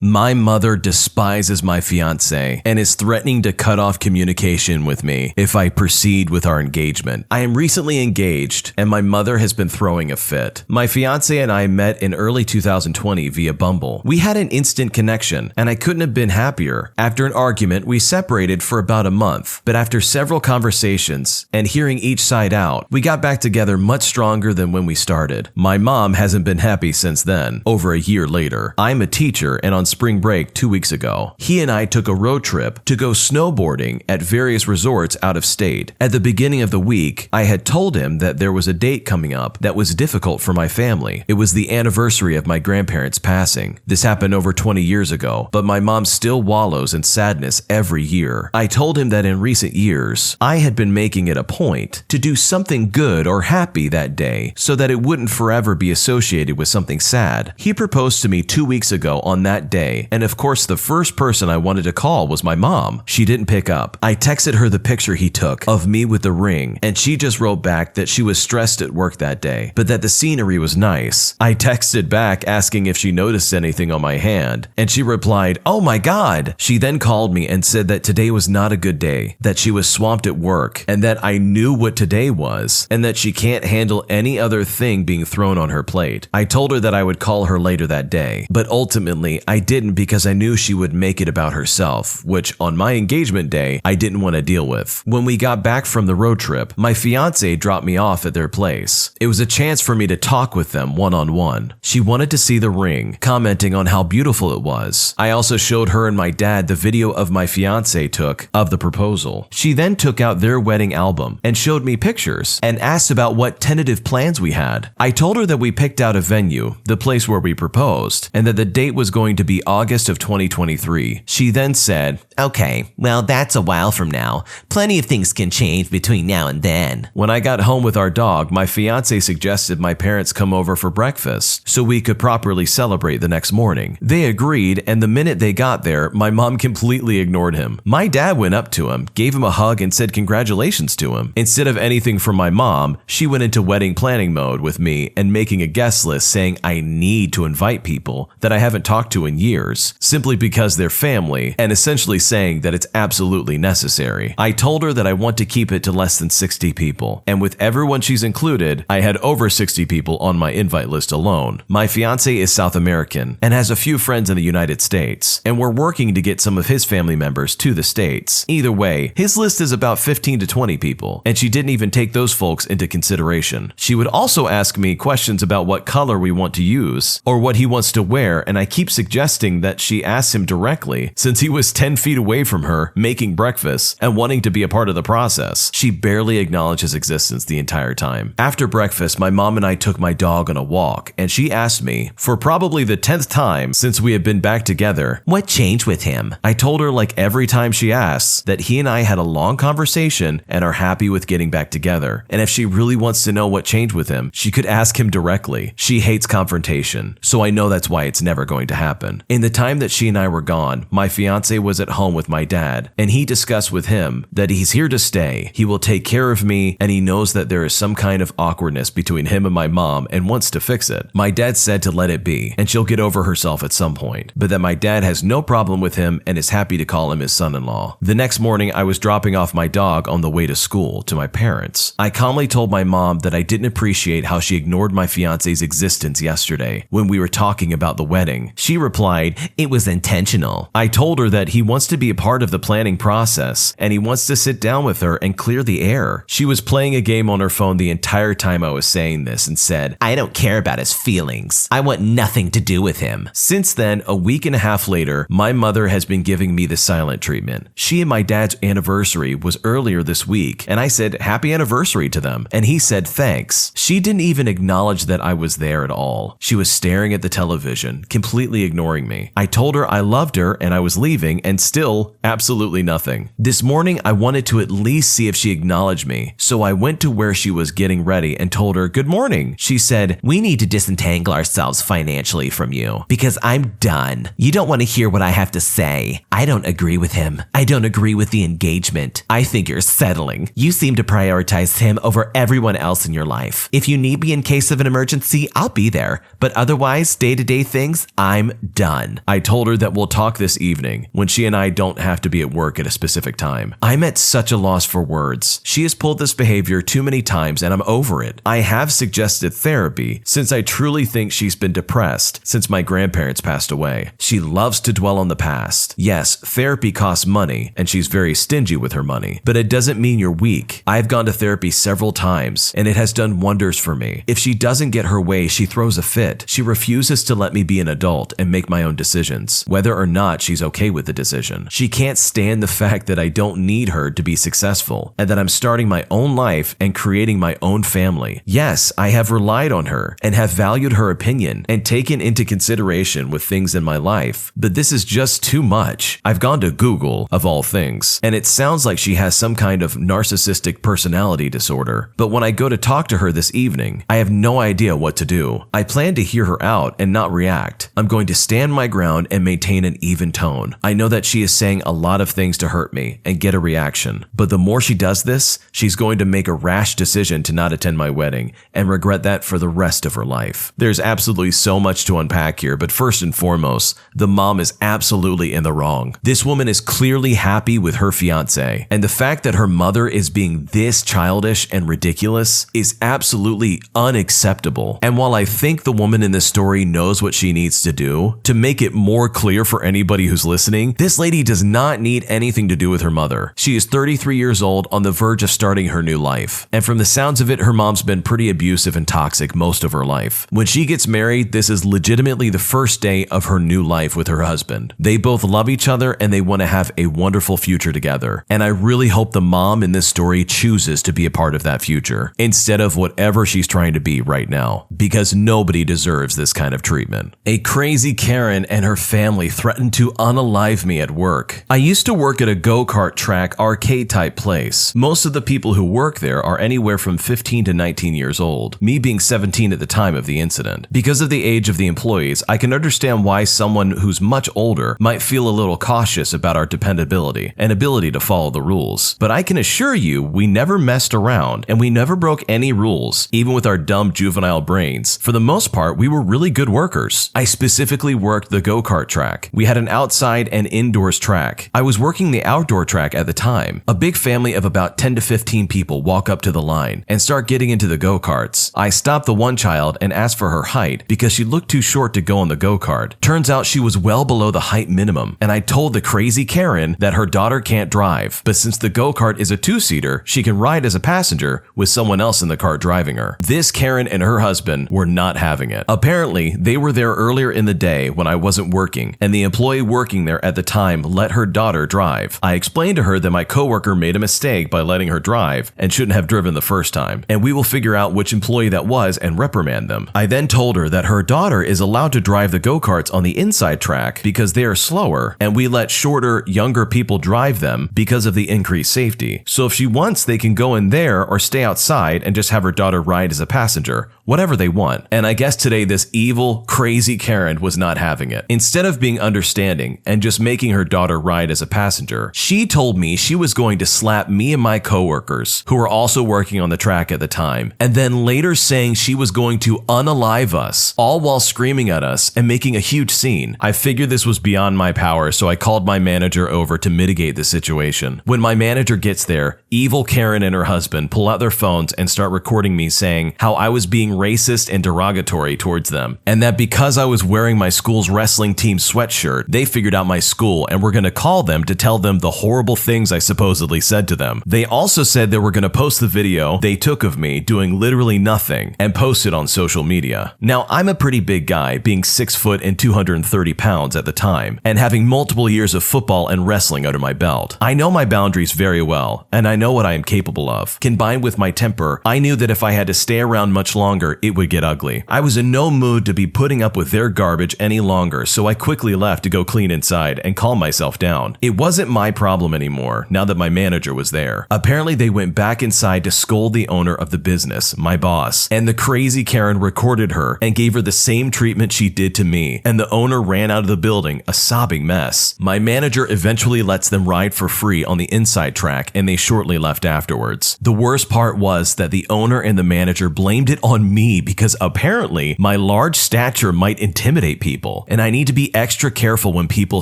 My mother despises my fiancé and is threatening to cut off communication with me if I proceed with our engagement. I am recently engaged and my mother has been throwing a fit. My fiancé and I met in early 2020 via Bumble. We had an instant connection and I couldn't have been happier. After an argument, we separated for about a month, but after several conversations and hearing each side out, we got back together much stronger than when we started. My mom hasn't been happy since then, over a year later. I'm a teacher and on spring break 2 weeks ago, he and I took a road trip to go snowboarding at various resorts out of state. At the beginning of the week, I had told him that there was a date coming up that was difficult for my family. It was the anniversary of my grandparents' passing. This happened over 20 years ago, but my mom still wallows in sadness every year. I told him that in recent years, I had been making it a point to do something good or happy that day so that it wouldn't forever be associated with something sad. He proposed to me 2 weeks ago on that day, and of course the first person I wanted to call was my mom. She didn't pick up. I texted her the picture he took of me with the ring, and she just wrote back that she was stressed at work that day, but that the scenery was nice. I texted back asking if she noticed anything on my hand, and she replied, "Oh my God." She then called me and said that today was not a good day, that she was swamped at work, and that I knew what today was, and that she can't handle any other thing being thrown on her plate. I told her that I would call her later that day, but ultimately I didn't because I knew she would make it about herself, which on my engagement day, I didn't want to deal with. When we got back from the road trip, my fiancé dropped me off at their place. It was a chance for me to talk with them one-on-one. She wanted to see the ring, commenting on how beautiful it was. I also showed her and my dad the video of my fiancé took of the proposal. She then took out their wedding album and showed me pictures and asked about what tentative plans we had. I told her that we picked out a venue, the place where we proposed, and that the date was going to be August of 2023. She then said, "Okay, well that's a while from now. Plenty of things can change between now and then." When I got home with our dog, my fiancé suggested my parents come over for breakfast so we could properly celebrate the next morning. They agreed, and the minute they got there, my mom completely ignored him. My dad went up to him, gave him a hug, and said congratulations to him. Instead of anything from my mom, she went into wedding planning mode with me and making a guest list saying I need to invite people that I haven't talked to in years, simply because they're family, and essentially saying that it's absolutely necessary. I told her that I want to keep it to less than 60 people, and with everyone she's included, I had over 60 people on my invite list alone. My fiancé is South American and has a few friends in the United States, and we're working to get some of his family members to the States. Either way, his list is about 15 to 20 people, and she didn't even take those folks into consideration. She would also ask me questions about what color we want to use or what he wants to wear, and I keep suggesting that she ask him directly since he was 10 feet away from her making breakfast and wanting to be a part of the process. She barely acknowledged his existence the entire time. After breakfast, my mom and I took my dog on a walk, and she asked me, for probably the 10th time since we had been back together, what changed with him? I told her, like every time she asks, that he and I had a long conversation and are happy with getting back together. And if she really wants to know what changed with him, she could ask him directly. She hates confrontation, so I know that's why it's never going to happen. In the time that she and I were gone, my fiancé was at home with my dad, and he discussed with him that he's here to stay. He will take care of me, and he knows that there is some kind of awkwardness between him and my mom and wants to fix it. My dad said to let it be, and she'll get over herself at some point, but that my dad has no problem with him and is happy to call him his son-in-law. The next morning, I was dropping off my dog on the way to school to my parents. I calmly told my mom that I didn't appreciate how she ignored my fiancé's existence yesterday when we were talking about the wedding. She replied, "It was intentional." I told her that he wants to be a part of the planning process and he wants to sit down with her and clear the air. She was playing a game on her phone the entire time I was saying this and said, "I don't care about his feelings. I want nothing to do with him." Since then, a week and a half later, my mother has been giving me the silent treatment. She and my dad's anniversary was earlier this week, and I said happy anniversary to them, and he said thanks. She didn't even acknowledge that I was there at all. She was staring at the television, completely ignoring me. I told her I loved her and I was leaving, and still absolutely nothing. This morning, I wanted to at least see if she acknowledged me, so I went to where she was getting ready and told her good morning. She said, "We need to disentangle ourselves financially from you because I'm done. You don't want to hear what I have to say. I don't agree with him. I don't agree with the engagement. I think you're settling. You seem to prioritize him over everyone else in your life. If you need me in case of an emergency, I'll be there. But otherwise, day-to-day things, I'm done." none. I told her that we'll talk this evening when she and I don't have to be at work at a specific time. I'm at such a loss for words. She has pulled this behavior too many times and I'm over it. I have suggested therapy since I truly think she's been depressed since my grandparents passed away. She loves to dwell on the past. Yes, therapy costs money and she's very stingy with her money, but it doesn't mean you're weak. I've gone to therapy several times and it has done wonders for me. If she doesn't get her way, she throws a fit. She refuses to let me be an adult and make my own decisions, whether or not she's okay with the decision. She can't stand the fact that I don't need her to be successful and that I'm starting my own life and creating my own family. Yes, I have relied on her and have valued her opinion and taken into consideration with things in my life, but this is just too much. I've gone to Google, of all things, and it sounds like she has some kind of narcissistic personality disorder. But when I go to talk to her this evening, I have no idea what to do. I plan to hear her out and not react. I'm going to stand my ground and maintain an even tone. I know that she is saying a lot of things to hurt me and get a reaction, but the more she does this, she's going to make a rash decision to not attend my wedding and regret that for the rest of her life. There's absolutely so much to unpack here, but first and foremost, the mom is absolutely in the wrong. This woman is clearly happy with her fiancé, and the fact that her mother is being this childish and ridiculous is absolutely unacceptable. And while I think the woman in this story knows what she needs to do, to make it more clear for anybody who's listening, this lady does not need anything to do with her mother. She is 33 years old on the verge of starting her new life. And from the sounds of it, her mom's been pretty abusive and toxic most of her life. When she gets married, this is legitimately the first day of her new life with her husband. They both love each other and they want to have a wonderful future together. And I really hope the mom in this story chooses to be a part of that future instead of whatever she's trying to be right now, because nobody deserves this kind of treatment. A crazy Karen and her family threatened to unalive me at work. I used to work at a go-kart track arcade type place. Most of the people who work there are anywhere from 15 to 19 years old, me being 17 at the time of the incident. Because of the age of the employees, I can understand why someone who's much older might feel a little cautious about our dependability and ability to follow the rules. But I can assure you, we never messed around and we never broke any rules, even with our dumb juvenile brains. For the most part, we were really good workers. I specifically worked the go-kart track. We had an outside and indoors track. I was working the outdoor track at the time. A big family of about 10 to 15 people walk up to the line and start getting into the go-karts. I stopped the one child and asked for her height because she looked too short to go on the go-kart. Turns out she was well below the height minimum, and I told the crazy Karen that her daughter can't drive, but since the go-kart is a two-seater, she can ride as a passenger with someone else in the car driving her. This Karen and her husband were not having it. Apparently, they were there earlier in the day when I wasn't working, and the employee working there at the time let her daughter drive. I explained to her that my coworker made a mistake by letting her drive and shouldn't have driven the first time, and we will figure out which employee that was and reprimand them. I then told her that her daughter is allowed to drive the go-karts on the inside track because they are slower, and we let shorter, younger people drive them because of the increased safety. So if she wants, they can go in there or stay outside and just have her daughter ride as a passenger, whatever they want. And I guess today this evil, crazy Karen was not having it. Instead of being understanding and just making her daughter ride as a passenger, she told me she was going to slap me and my coworkers, who were also working on the track at the time, and then later saying she was going to unalive us, all while screaming at us and making a huge scene. I figured this was beyond my power, so I called my manager over to mitigate the situation. When my manager gets there, evil Karen and her husband pull out their phones and start recording me saying how I was being racist and derogatory towards them, and that because I was wearing my school's wrestling team sweatshirt, they figured out my school and were going to call them to tell them the horrible things I supposedly said to them. They also said they were going to post the video they took of me doing literally nothing and post it on social media. Now, I'm a pretty big guy, being 6 foot and 230 pounds at the time, and having multiple years of football and wrestling under my belt. I know my boundaries very well, and I know what I am capable of. Combined with my temper, I knew that if I had to stay around much longer, it would get ugly. I was in no mood to be putting up with their garbage any longer, so I quickly left to go clean inside and calm myself down. It wasn't my problem anymore now that my manager was there. Apparently, they went back inside to scold the owner of the business, my boss, and the crazy Karen recorded her and gave her the same treatment she did to me, and the owner ran out of the building, a sobbing mess. My manager eventually lets them ride for free on the inside track, and they shortly left afterwards. The worst part was that the owner and the manager blamed it on me because apparently my large stature might intimidate people. people, and I need to be extra careful when people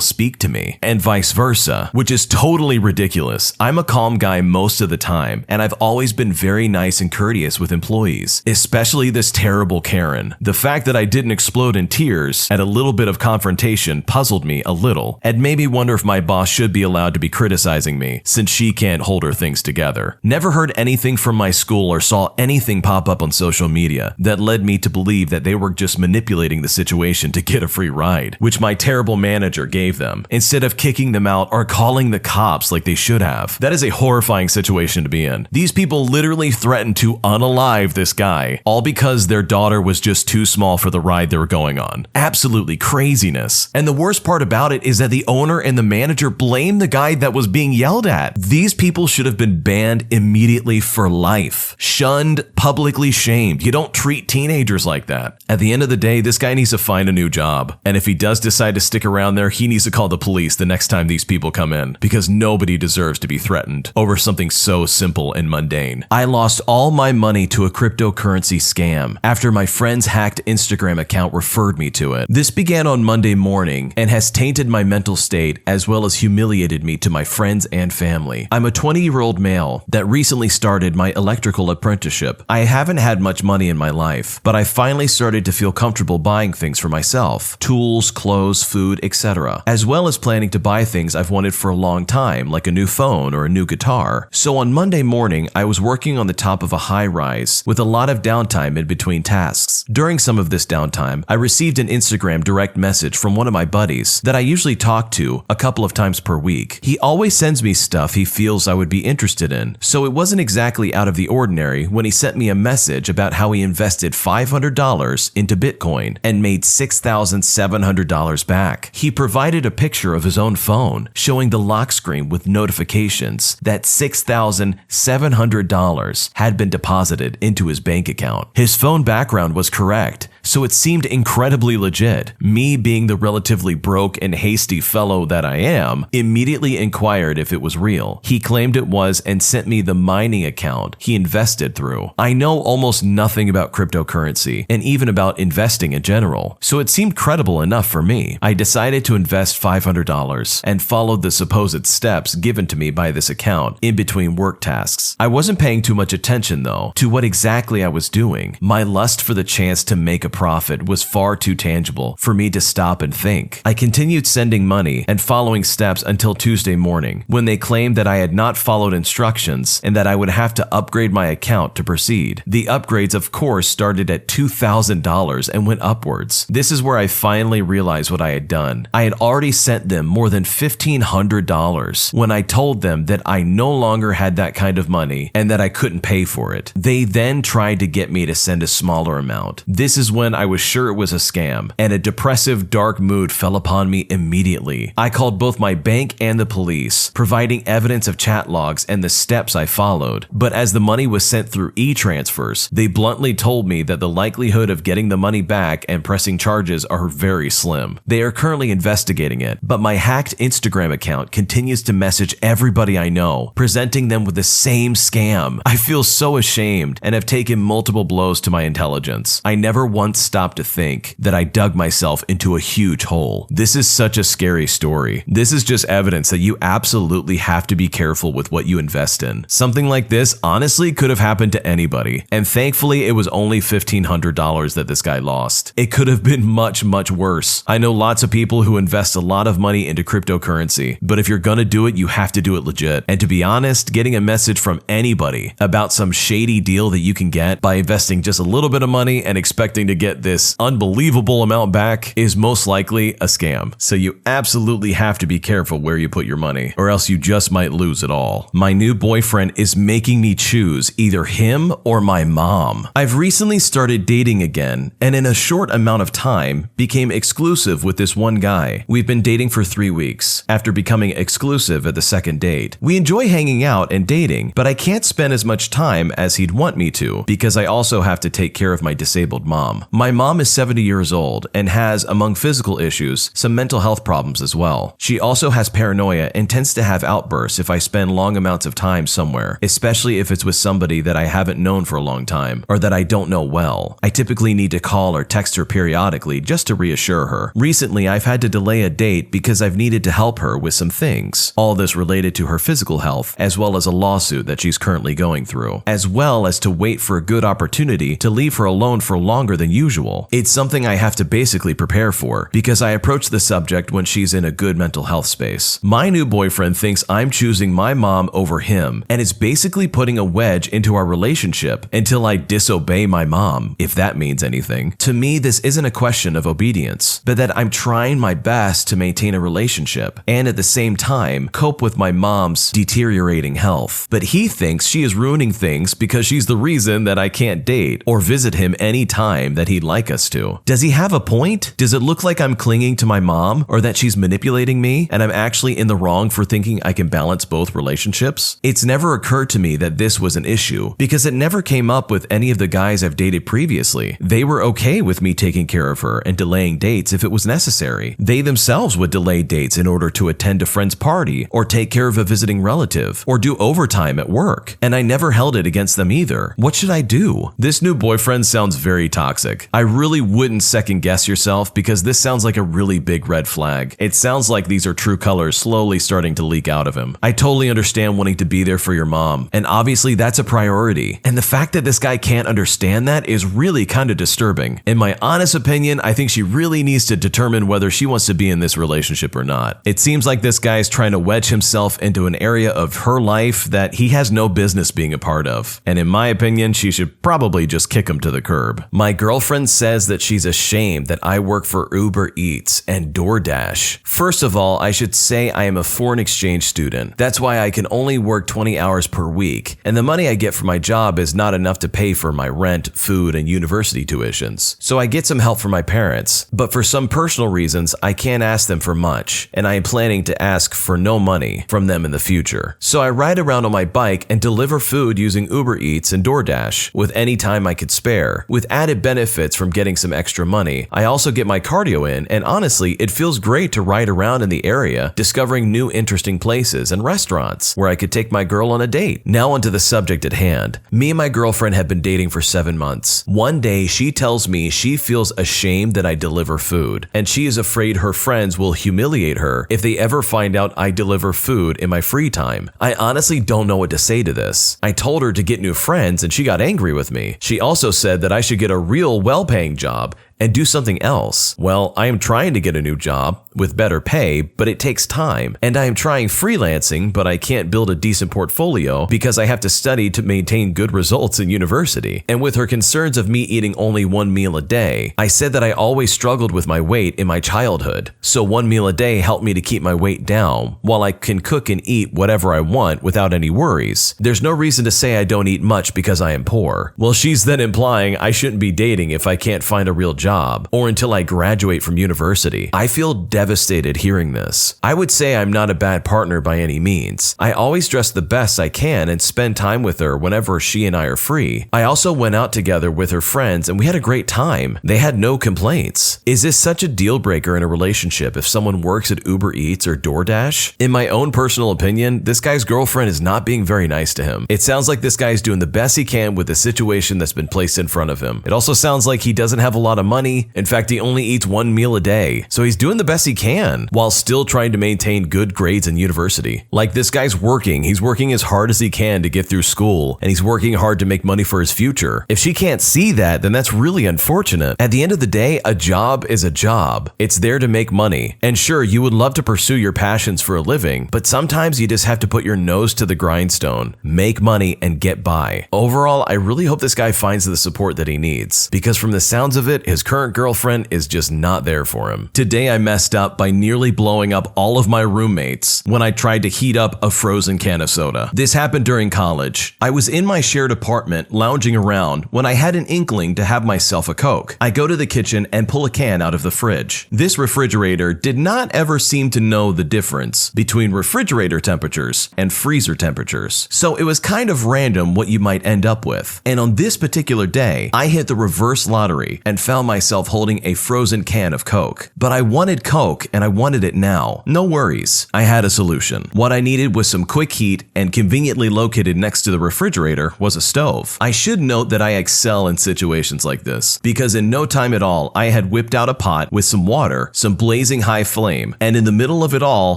speak to me, and vice versa, which is totally ridiculous. I'm a calm guy most of the time, and I've always been very nice and courteous with employees, especially this terrible Karen. The fact that I didn't explode in tears at a little bit of confrontation puzzled me a little, and made me wonder if my boss should be allowed to be criticizing me, since she can't hold her things together. Never heard anything from my school or saw anything pop up on social media that led me to believe that they were just manipulating the situation to get a free ride, which my terrible manager gave them, instead of kicking them out or calling the cops like they should have. That is a horrifying situation to be in. These people literally threatened to unalive this guy, all because their daughter was just too small for the ride they were going on. Absolutely craziness. And the worst part about it is that the owner and the manager blamed the guy that was being yelled at. These people should have been banned immediately for life. Shunned, publicly shamed. You don't treat teenagers like that. At the end of the day, this guy needs to find a new job. And if he does decide to stick around there, he needs to call the police the next time these people come in, because nobody deserves to be threatened over something so simple and mundane. I lost all my money to a cryptocurrency scam after my friend's hacked Instagram account referred me to it. This began on Monday morning and has tainted my mental state as well as humiliated me to my friends and family. I'm a 20-year-old male that recently started my electrical apprenticeship. I haven't had much money in my life, but I finally started to feel comfortable buying things for myself: tools, clothes, food, etc., as well as planning to buy things I've wanted for a long time, like a new phone or a new guitar. So on Monday morning, I was working on the top of a high-rise with a lot of downtime in between tasks. During some of this downtime, I received an Instagram direct message from one of my buddies that I usually talk to a couple of times per week. He always sends me stuff he feels I would be interested in, so it wasn't exactly out of the ordinary when he sent me a message about how he invested $500 into Bitcoin and made $6,700 back. He provided a picture of his own phone showing the lock screen with notifications that $6,700 had been deposited into his bank account. His phone background was correct, so it seemed incredibly legit. Me, being the relatively broke and hasty fellow that I am, immediately inquired if it was real. He claimed it was and sent me the mining account he invested through. I know almost nothing about cryptocurrency and even about investing in general, so it seemed credible enough for me. I decided to invest $500 and followed the supposed steps given to me by this account in between work tasks. I wasn't paying too much attention though to what exactly I was doing. My lust for the chance to make a profit was far too tangible for me to stop and think. I continued sending money and following steps until Tuesday morning, when they claimed that I had not followed instructions and that I would have to upgrade my account to proceed. The upgrades, of course, started at $2,000 and went upwards. This is where I finally realized what I had done. I had already sent them more than $1,500 when I told them that I no longer had that kind of money and that I couldn't pay for it. They then tried to get me to send a smaller amount. This is when I was sure it was a scam, and a depressive, dark mood fell upon me immediately. I called both my bank and the police, providing evidence of chat logs and the steps I followed. But as the money was sent through e-transfers, they bluntly told me that the likelihood of getting the money back and pressing charges are very slim. They are currently investigating it, but my hacked Instagram account continues to message everybody I know, presenting them with the same scam. I feel so ashamed and have taken multiple blows to my intelligence. I never once stopped to think that I dug myself into a huge hole. This is such a scary story. This is just evidence that you absolutely have to be careful with what you invest in. Something like this honestly could have happened to anybody, and thankfully it was only $1,500 that this guy lost. It could have been much, much worse. I know lots of people who invest a lot of money into cryptocurrency, but if you're gonna do it, you have to do it legit. And to be honest, getting a message from anybody about some shady deal that you can get by investing just a little bit of money and expecting to get this unbelievable amount back is most likely a scam. So you absolutely have to be careful where you put your money, or else you just might lose it all. My new boyfriend is making me choose either him or my mom. I've recently started dating again, and in a short amount of time became exclusive with this one guy. We've been dating for 3 weeks, after becoming exclusive at the second date. We enjoy hanging out and dating, but I can't spend as much time as he'd want me to, because I also have to take care of my disabled mom. My mom is 70 years old and has, among physical issues, some mental health problems as well. She also has paranoia and tends to have outbursts if I spend long amounts of time somewhere, especially if it's with somebody that I haven't known for a long time or that I don't know well. I typically need to call or text her periodically just to reassure her. Recently, I've had to delay a date because I've needed to help her with some things. All this related to her physical health, as well as a lawsuit that she's currently going through, as well as to wait for a good opportunity to leave her alone for longer than usual. It's something I have to basically prepare for because I approach the subject when she's in a good mental health space. My new boyfriend thinks I'm choosing my mom over him and is basically putting a wedge into our relationship until I disobey my mom, if that means anything. To me, this isn't a question of obedience, but that I'm trying my best to maintain a relationship and at the same time cope with my mom's deteriorating health. But he thinks she is ruining things because she's the reason that I can't date or visit him any time that he'd like us to. Does he have a point? Does it look like I'm clinging to my mom or that she's manipulating me and I'm actually in the wrong for thinking I can balance both relationships? It's never occurred to me that this was an issue because it never came up with any of the guys I've dated previously. They were okay with me taking care of her and delaying dates if it was necessary. They themselves would delay dates in order to attend a friend's party or take care of a visiting relative or do overtime at work, and I never held it against them either. What should I do? This new boyfriend sounds very toxic. I really wouldn't second guess yourself because this sounds like a really big red flag. It sounds like these are true colors slowly starting to leak out of him. I totally understand wanting to be there for your mom, and obviously that's a priority. And the fact that this guy can't understand that is really kind of disturbing. In my honest opinion, I think she really needs to determine whether she wants to be in this relationship or not. It seems like this guy's trying to wedge himself into an area of her life that he has no business being a part of. And in my opinion, she should probably just kick him to the curb. My girlfriend says that she's ashamed that I work for Uber Eats and DoorDash. First of all, I should say I am a foreign exchange student. That's why I can only work 20 hours per week, and the money I get for my job is not enough to pay for my rent, food, and university tuitions. So I get some help from my parents, but for some personal reasons, I can't ask them for much, and I am planning to ask for no money from them in the future. So I ride around on my bike and deliver food using Uber Eats and DoorDash with any time I could spare. With added benefits from getting some extra money, I also get my cardio in, and honestly, it feels great to ride around in the area, discovering new interesting places and restaurants where I could take my girl on a date. Now onto the subject at hand. Me and my girlfriend have been dating for 7 months. One day, she tells me she feels ashamed that I deliver food, and she is afraid her friends will humiliate her if they ever find out I deliver food in my free time. I honestly don't know what to say to this. I told her to get new friends and she got angry with me. She also said that I should get a real well-paying job and do something else. Well, I am trying to get a new job with better pay, but it takes time. And I am trying freelancing, but I can't build a decent portfolio because I have to study to maintain good results in university. And with her concerns of me eating only one meal a day, I said that I always struggled with my weight in my childhood. So one meal a day helped me to keep my weight down, while I can cook and eat whatever I want without any worries. There's no reason to say I don't eat much because I am poor. Well, she's then implying I shouldn't be dating if I can't find a real job or until I graduate from university. I feel devastated hearing this. I would say I'm not a bad partner by any means. I always dress the best I can and spend time with her whenever she and I are free. I also went out together with her friends and we had a great time. They had no complaints. Is this such a deal breaker in a relationship if someone works at Uber Eats or DoorDash? In my own personal opinion, this guy's girlfriend is not being very nice to him. It sounds like this guy's doing the best he can with the situation that's been placed in front of him. It also sounds like he doesn't have a lot of money. In fact, he only eats one meal a day. So he's doing the best he can while still trying to maintain good grades in university. Like, this guy's working. He's working as hard as he can to get through school, and he's working hard to make money for his future. If she can't see that, then that's really unfortunate. At the end of the day, a job is a job. It's there to make money. And sure, you would love to pursue your passions for a living, but sometimes you just have to put your nose to the grindstone, make money, and get by. Overall, I really hope this guy finds the support that he needs, because from the sounds of it, his current girlfriend is just not there for him. Today I messed up by nearly blowing up all of my roommates when I tried to heat up a frozen can of soda. This happened during college. I was in my shared apartment lounging around when I had an inkling to have myself a Coke. I go to the kitchen and pull a can out of the fridge. This refrigerator did not ever seem to know the difference between refrigerator temperatures and freezer temperatures. So it was kind of random what you might end up with. And on this particular day, I hit the reverse lottery and found myself holding a frozen can of Coke. But I wanted Coke and I wanted it now. No worries. I had a solution. What I needed was some quick heat, and conveniently located next to the refrigerator was a stove. I should note that I excel in situations like this, because in no time at all, I had whipped out a pot with some water, some blazing high flame, and in the middle of it all,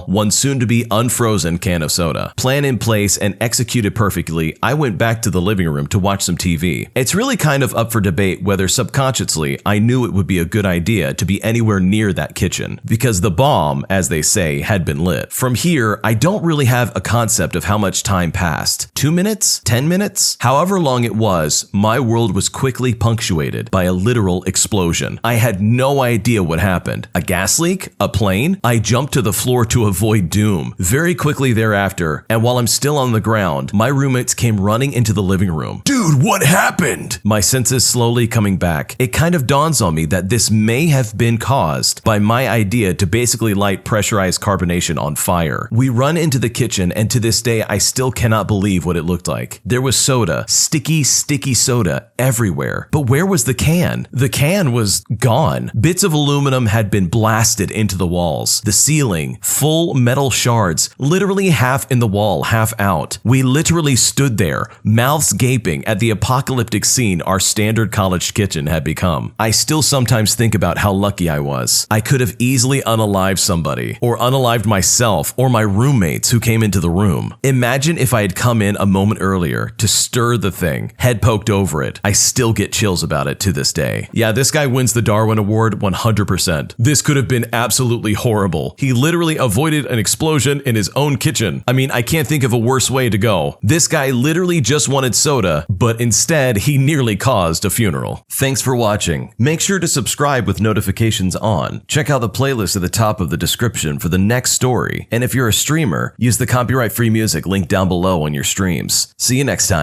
one soon-to-be unfrozen can of soda. Plan in place and executed perfectly, I went back to the living room to watch some TV. It's really kind of up for debate whether subconsciously I knew it would be a good idea to be anywhere near that kitchen, because the bomb, as they say, had been lit. From here, I don't really have a concept of how much time passed. 2 minutes? 10 minutes? However long it was, my world was quickly punctuated by a literal explosion. I had no idea what happened. A gas leak? A plane? I jumped to the floor to avoid doom. Very quickly thereafter, and while I'm still on the ground, my roommates came running into the living room. Dude, what happened? My senses slowly coming back. It kind of dawns on me that this may have been caused by my idea to basically light pressurized carbonation on fire. We run into the kitchen, and to this day, I still cannot believe what it looked like. There was soda, sticky soda everywhere. But where was the can? The can was gone. Bits of aluminum had been blasted into the walls. The ceiling, full metal shards, literally half in the wall, half out. We literally stood there, mouths gaping at the apocalyptic scene our standard college kitchen had become. I still sometimes think about how lucky I was. I could have easily unalived somebody, or unalived myself, or my roommates who came into the room. Imagine if I had come in a moment earlier to stir the thing, head poked over it. I still get chills about it to this day. Yeah, this guy wins the Darwin Award 100%. This could have been absolutely horrible. He literally avoided an explosion in his own kitchen. I mean, I can't think of a worse way to go. This guy literally just wanted soda, but instead he nearly caused a funeral. Thanks for watching. Make sure to subscribe with notifications on. Check out the playlist at the top of the description for the next story. And if you're a streamer, use the copyright-free music linked down below on your streams. See you next time.